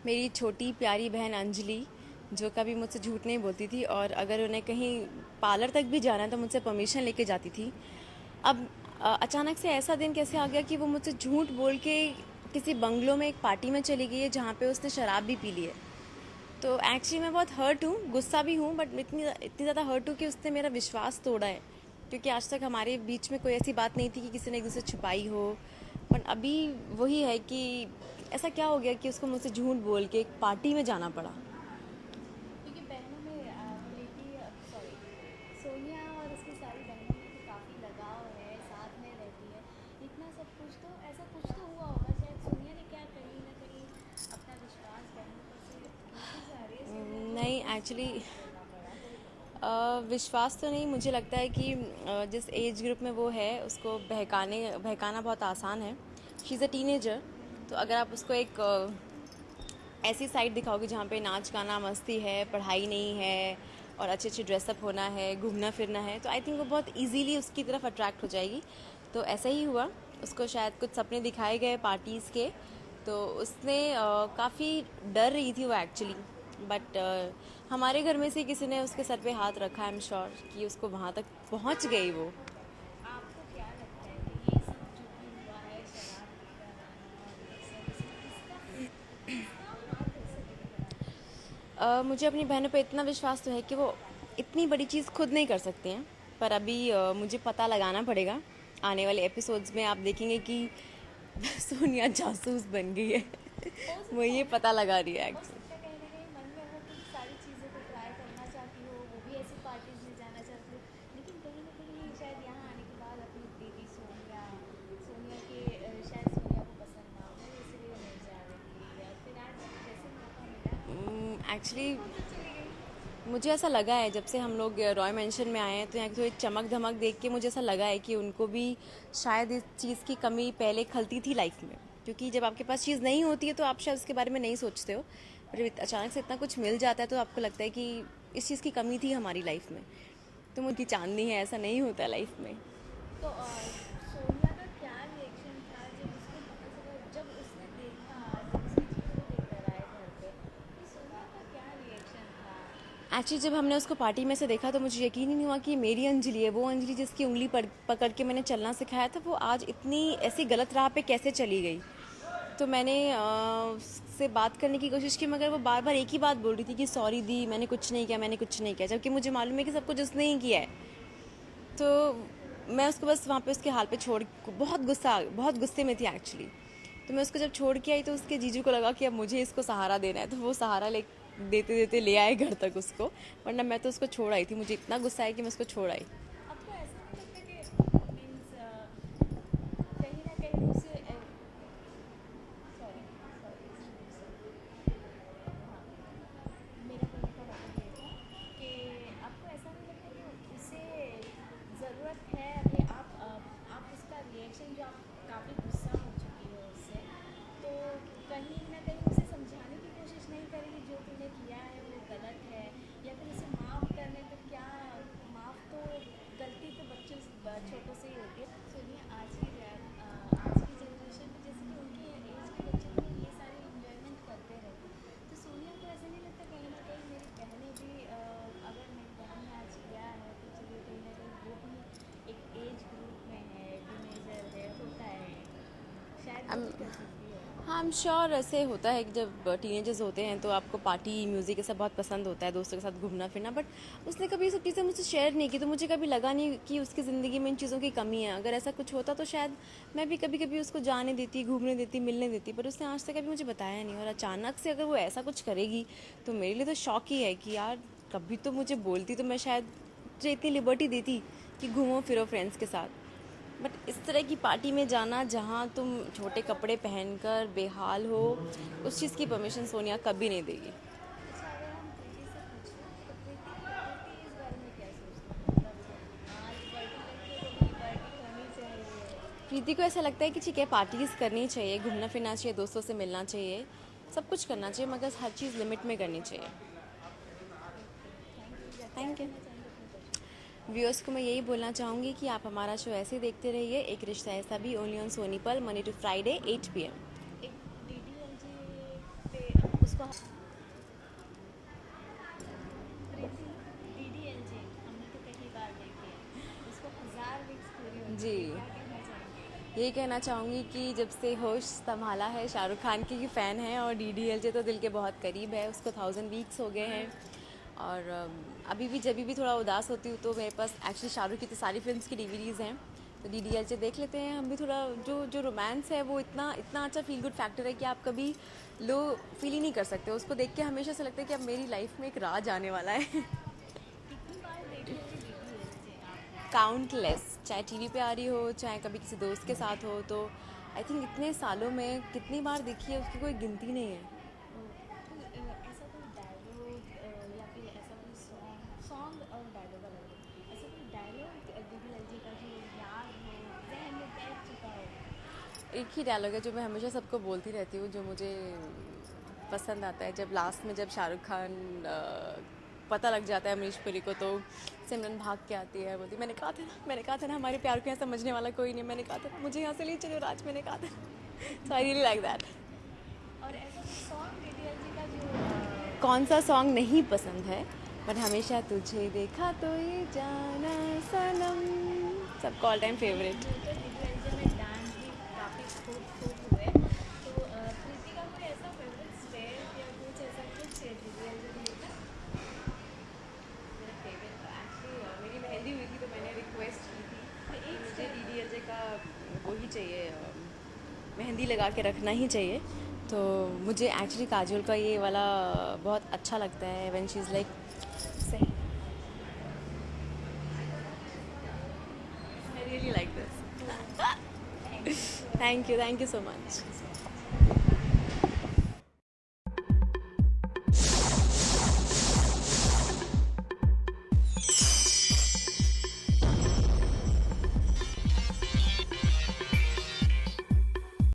मेरी छोटी प्यारी बहन अंजलि, जो कभी मुझसे झूठ नहीं बोलती थी और अगर उन्हें कहीं पार्लर तक भी जाना है तो मुझसे परमिशन लेके जाती थी। अब अचानक से ऐसा दिन कैसे आ गया कि वो मुझसे झूठ बोल के किसी बंगलो में एक पार्टी में चली गई है जहाँ पे उसने शराब भी पी ली है। तो एक्चुअली मैं बहुत हर्ट हूँ, गुस्सा भी हूँ, बट इतनी इतनी ज़्यादा हर्ट हूँ कि उसने मेरा विश्वास तोड़ा है। क्योंकि आज तक हमारे बीच में कोई ऐसी बात नहीं थी कि किसी ने एक दूसरे छुपाई हो। पर अभी वही है कि ऐसा क्या हो गया कि उसको मुझसे झूठ बोल के एक पार्टी में जाना पड़ा। क्योंकि बहनों में प्रीति सॉरी सोनिया और उसकी सारी बहनों में तो काफ़ी लगाव है, साथ में रहती है। इतना सब कुछ तो ऐसा कुछ तो हुआ होगा, शायद सोनिया ने क्या कहीं ना कहीं अपना विश्वास बहनों पर से टूटती जा रही है सोनिया को, नहीं, तो इसलिए एक्चुअली झूठ बोलना पड़ा। विश्वास तो नहीं, मुझे लगता है कि जिस एज ग्रुप में वो है उसको बहकाना बहुत आसान है। She is a teenager. तो अगर आप उसको एक ऐसी साइड दिखाओगे जहाँ पे नाच गाना मस्ती है, पढ़ाई नहीं है और अच्छे अच्छे ड्रेसअप होना है, घूमना फिरना है, तो आई थिंक वो बहुत इजीली उसकी तरफ अट्रैक्ट हो जाएगी। तो ऐसा ही हुआ। उसको शायद कुछ सपने दिखाए गए पार्टीज़ के, तो उसने काफ़ी डर रही थी वो एक्चुअली। बट हमारे घर में से किसी ने उसके सर पे हाथ रखा, आई एम श्योर कि उसको वहाँ तक पहुँच गई वो। आपको क्या लगता है कि ये सब जो भी हुआ है, शराब पीकर आना और ये सब, इसमें किसका हाथ हो सकता है? मुझे अपनी बहनों पे इतना विश्वास तो है कि वो इतनी बड़ी चीज़ खुद नहीं कर सकती हैं। पर अभी मुझे पता लगाना पड़ेगा। आने वाले एपिसोड्स में आप देखेंगे कि सोनिया जासूस बन गई है। हो वो सकता ये है ना, पता लगा रही है हो एक्चुअली। सकता है कहीं ना कहीं मन में हो कि सारी चीज़ों को ट्राई करना चाहती हो, वो भी ऐसी पार्टीज में जाना चाहती हो, लेकिन कहीं ना कहीं शायद यहाँ आने के बाद अपनी दीदी सोनिया सोनिया के शायद सोनिया को पसंद ना हो, इसलिए नहीं जा रही, या फिर आज जैसे मौका मिला एक्चुअली झूठ बोल के चली गई। मुझे ऐसा लगा है जब से हम लोग रॉय मेंशन में आए हैं, तो यहाँ की थोड़ी चमक धमक देख के मुझे ऐसा लगा है कि उनको भी शायद इस चीज़ की कमी पहले खलती थी लाइफ में। क्योंकि जब आपके पास चीज़ नहीं होती है तो आप शायद उसके बारे में नहीं सोचते हो। पर जब अचानक से इतना कुछ मिल जाता है तो आपको लगता है कि इस चीज़ की कमी थी हमारी लाइफ में। तुम उनकी चांदनी है, ऐसा नहीं होता लाइफ में। तो सोनिया का क्या रिएक्शन था जब उसको पता चला, जब उसने देखा, जब उसकी चीज़ों को लेकर आए घर पे, तो सोनिया का क्या रिएक्शन था? एक्चुअली जब हमने उसको पार्टी में से देखा तो मुझे यकीन ही नहीं हुआ कि ये मेरी अंजलि है। वो अंजलि जिसकी उंगली पकड़ के मैंने चलना सिखाया था, वो आज इतनी ऐसी गलत राह पे कैसे चली गई। तो मैंने उससे बात करने की कोशिश की, मगर वो बार बार एक ही बात बोल रही थी कि सॉरी दी, मैंने कुछ नहीं किया, मैंने कुछ नहीं किया, जबकि मुझे मालूम है कि सब कुछ उसने ही किया है। तो मैं उसको बस वहाँ पे उसके हाल पे छोड़, बहुत गुस्से में थी एक्चुअली। तो मैं उसको जब छोड़ के आई तो उसके जीजू को लगा कि अब मुझे इसको सहारा देना है, तो वो सहारा ले देते देते ले आए घर तक उसको। वरना मैं तो उसको छोड़ आई थी, मुझे इतना गुस्सा है कि मैं उसको छोड़ आई। आपको ऐसा नहीं लगता कि मीन्स कहीं ना कहीं उसे सॉरी सॉरी हाँ, मेरा बोलने का मतलब ये था कि आपको ऐसा नहीं लगता कि उसे ज़रूरत है अभी, आप उसका रिएक्शन, जो आप काफ़ी गुस्सा हो चुकी हो उससे, तो कहीं ना कहीं उसे समझाने की कोशिश नहीं करेगी जो तूने किया है वो गलत है, या फिर उसे माफ़ करने को क्या, माफ़ तो, गलती तो बच्चों छोटों से ही होती है। सुनिए, आज की जनरेशन में जैसे कि उनके एज के बच्चे भी ये सारे इंजॉयमेंट करते रहते हैं, तो सोनिया को ऐसा नहीं लगता कहीं ना कहीं मेरी बहनें भी अगर मेरी बहन ने आज किया है तो चलिए कहीं ना कहीं वो भी एक एज ग्रुप में है, टीनेजर है, होता है, शायद वो भी कर सकती है। हाँ, आई एम श्योर ऐसे होता है कि जब टीनेजर्स होते हैं तो आपको पार्टी म्यूज़िक ये सब बहुत पसंद होता है, दोस्तों के साथ घूमना फिरना। बट उसने कभी ये सब चीज़ें मुझसे शेयर नहीं की, तो मुझे कभी लगा नहीं कि उसकी ज़िंदगी में इन चीज़ों की कमी है। अगर ऐसा कुछ होता तो शायद मैं भी कभी कभी उसको जाने देती, घूमने देती, मिलने देती, पर उसने आज तक कभी मुझे बताया नहीं। और अचानक से अगर वो ऐसा कुछ करेगी तो मेरे लिए तो शौक ही है कि यार, कभी तो मुझे बोलती तो मैं शायद तुझे इतनी लिबर्टी देती कि घूमो फिरो फ्रेंड्स के साथ। बट इस तरह की पार्टी में जाना जहाँ तुम छोटे कपड़े पहनकर बेहाल हो, उस चीज़ की परमिशन सोनिया कभी नहीं देगी। अच्छा, अगर हम प्रीति से पूछें तो प्रीति इस बारे में क्या सोचती है, मतलब आज बर्थडे करती है तो नहीं, पार्टी होनी चाहिए? प्रीति को ऐसा लगता है कि ठीक है, पार्टीज़ करनी चाहिए, घूमना फिरना चाहिए, दोस्तों से मिलना चाहिए, सब कुछ करना चाहिए, मगर हर चीज़ लिमिट में करनी चाहिए। Okay, thank you. या क्या थैंक यू। कहना चाहेंगे अपने दर्शकों को? व्यूअर्स को मैं यही बोलना चाहूँगी कि आप हमारा शो ऐसे ही देखते रहिए, एक रिश्ता ऐसा भी, ओनली ऑन सोनी पर, मंडे टू फ्राइडे 8 PM। एक डीडीएलजे पे उसको बहुत प्रीति DDLJ हमने तो कई बार देखी है, उसको 1000 वीक्स पूरी हो जी, चुकी है, क्या कहना चाहेंगे? यही कहना चाहूँगी कि जब से होश संभाला है शाहरुख खान की फ़ैन है, और DDLJ तो दिल के बहुत करीब है, उसको 1000 वीक्स हो गए हैं। और अभी भी जब भी थोड़ा उदास होती हूँ तो मेरे पास एक्चुअली शाहरुख की तो सारी फिल्म्स की DVDs हैं, तो DDLJ देख लेते हैं हम भी। थोड़ा जो रोमांस है वो इतना इतना अच्छा फील गुड फैक्टर है कि आप कभी लो फील ही नहीं कर सकते। उसको देख के हमेशा से लगता है कि अब मेरी लाइफ में एक राज आने वाला है। कितनी बार देखी होगी DDLJ आपने? काउंटलेस, चाहे टीवी पे आ रही हो, चाहे कभी किसी दोस्त के साथ हो, तो आई थिंक इतने सालों में कितनी बार देखी है उसकी कोई गिनती नहीं है। तो ऐसा कोई डायलॉग या फिर ऐसा कोई सॉन्ग और डायलॉग अलग है, ऐसा कोई डायलॉग DDLJ का जो याद हो, जहन में बैठ चुका हो? एक ही डायलॉग है जो मैं हमेशा सबको बोलती रहती हूँ, जो मुझे पसंद आता है। जब लास्ट में जब शाहरुख खान पता लग जाता है अमरीश पुरी को, तो सिमरन भाग के आती है, बोलती मैंने कहा था ना हमारे प्यार को यहाँ समझने वाला कोई नहीं, मैंने कहा था ना मुझे यहाँ से ले चलो राज, मैंने कहा था। सो आई रियली लाइक दैट। और ऐसा कोई सॉन्ग DDLJ का जो कौन सा सॉन्ग नहीं पसंद है, बट हमेशा तुझे देखा तो ये जाना सनम सबका ऑल टाइम फेवरेट। तो DDLJ में डांस भी काफ़ी खूब हुए, तो प्रीति का कोई ऐसा फेवरेट स्टेप या कुछ ऐसा कुछ DDLJ में होता? मेरा फेवरेट था एक्चुअली, मेरी मेहंदी हुई थी तो मैंने रिक्वेस्ट की थी कि मुझे DDLJ का वो ही चाहिए, मेहंदी लगा के रखना ही चाहिए। तो मुझे एक्चुअली काजोल का ये वाला बहुत अच्छा लगता है, व्हेन शी इज़ लाइक सही। I really like this. Thank you. Thank you so much.